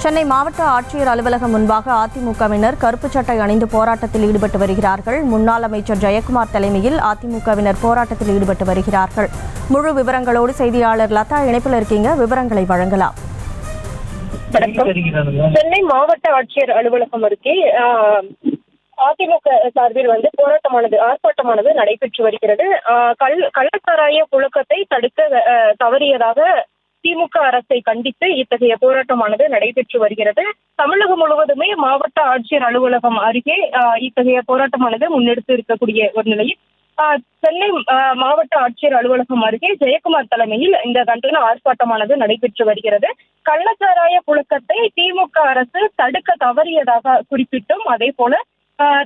சென்னை மாவட்ட ஆட்சியர் அலுவலகம் முன்பாக அதிமுகவினர் கருப்பு சட்டை அணிந்து போராட்டத்தில் ஈடுபட்டு வருகிறார்கள். முன்னாள் அமைச்சர் ஜெயக்குமார் தலைமையில் அதிமுகவினர் போராட்டத்தில் ஈடுபட்டு வருகிறார்கள். முழு விவரங்களோடு செய்தியாளர் லதா இணைப்பில் இருக்கீங்க, விவரங்களை வழங்கலாம். சென்னை மாவட்ட ஆட்சியர் அலுவலகம் அருகே அதிமுக சார்பில் ஆர்ப்பாட்டமானது நடைபெற்று வருகிறது. கள்ளச்சாராய புழக்கத்தை தடுக்க தவறியதாக திமுக அரசை கண்டித்து இத்தகைய போராட்டமானது நடைபெற்று வருகிறது. தமிழகம் முழுவதுமே மாவட்ட ஆட்சியர் அலுவலகம் அருகே இத்தகைய போராட்டமானது முன்னெடுத்து இருக்கக்கூடிய ஒரு நிலையில் சென்னை மாவட்ட ஆட்சியர் அலுவலகம் அருகே ஜெயக்குமார் தலைமையில் இந்த கண்டன ஆர்ப்பாட்டமானது நடைபெற்று வருகிறது. கள்ளச்சாராய புழக்கத்தை திமுக அரசு தடுக்க தவறியதாக குறிப்பிட்டும், அதே போல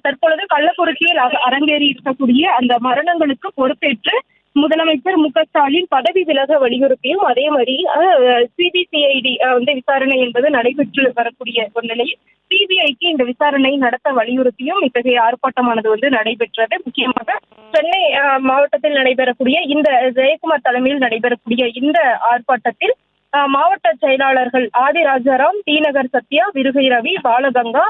தற்பொழுது கள்ளக்குறிச்சியில் அரங்கேறி இருக்கக்கூடிய அந்த மரணங்களுக்கு பொறுப்பேற்று முதலமைச்சர் மு க ஸ்டாலின் பதவி விலக வலியுறுத்தியும், அதே மாதிரி சிபிசிஐடி விசாரணை என்பது நடைபெற்று வரக்கூடிய ஒரு நிலையில் சிபிஐக்கு இந்த விசாரணை நடத்த வலியுறுத்தியும் இத்தகைய ஆர்ப்பாட்டமானது நடைபெற்றது. முக்கியமாக சென்னை மாவட்டத்தில் நடைபெறக்கூடிய இந்த ஜெயக்குமார் தலைமையில் நடைபெறக்கூடிய இந்த ஆர்ப்பாட்டத்தில் மாவட்ட செயலாளர்கள் ஆதி ராஜாராம், டி நகர் சத்யா, விருகை ரவி, பாலகங்கா,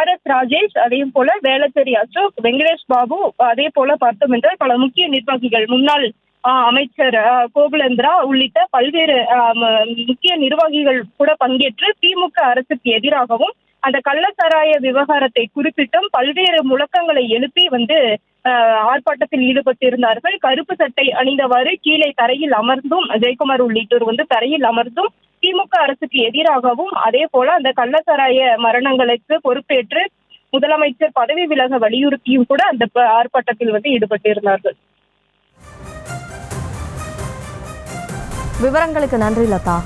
RS ராஜேஷ், அதே போல வேளச்சேரி அசோக், வெங்கடேஷ் பாபு, அதே போல பார்த்தோம் என்றால் பல முக்கிய நிர்வாகிகள், முன்னாள் அமைச்சர் கோகுலேந்திரா உள்ளிட்ட பல்வேறு முக்கிய நிர்வாகிகள் கூட பங்கேற்று திமுக அரசுக்கு எதிராகவும் அந்த கள்ளச்சாராய விவகாரத்தை குறிப்பிட்டும் பல்வேறு முழக்கங்களை எழுப்பி ஆர்ப்பாட்டத்தில் ஈடுபட்டிருந்தார்கள். கருப்பு சட்டை அணிந்தவாறு கீழே தரையில் அமர்ந்தும் ஜெயக்குமார் உள்ளிட்டோர் தரையில் அமர்ந்தும் திமுக அரசுக்கு எதிராகவும், அதே போல அந்த கள்ளச்சாராய மரணங்களுக்கு பொறுப்பேற்று முதலமைச்சர் பதவி விலக வலியுறுத்தியும் கூட அந்த ஆர்ப்பாட்டத்தில் ஈடுபட்டிருந்தார்கள். விவரங்களுக்கு நன்றி லதா.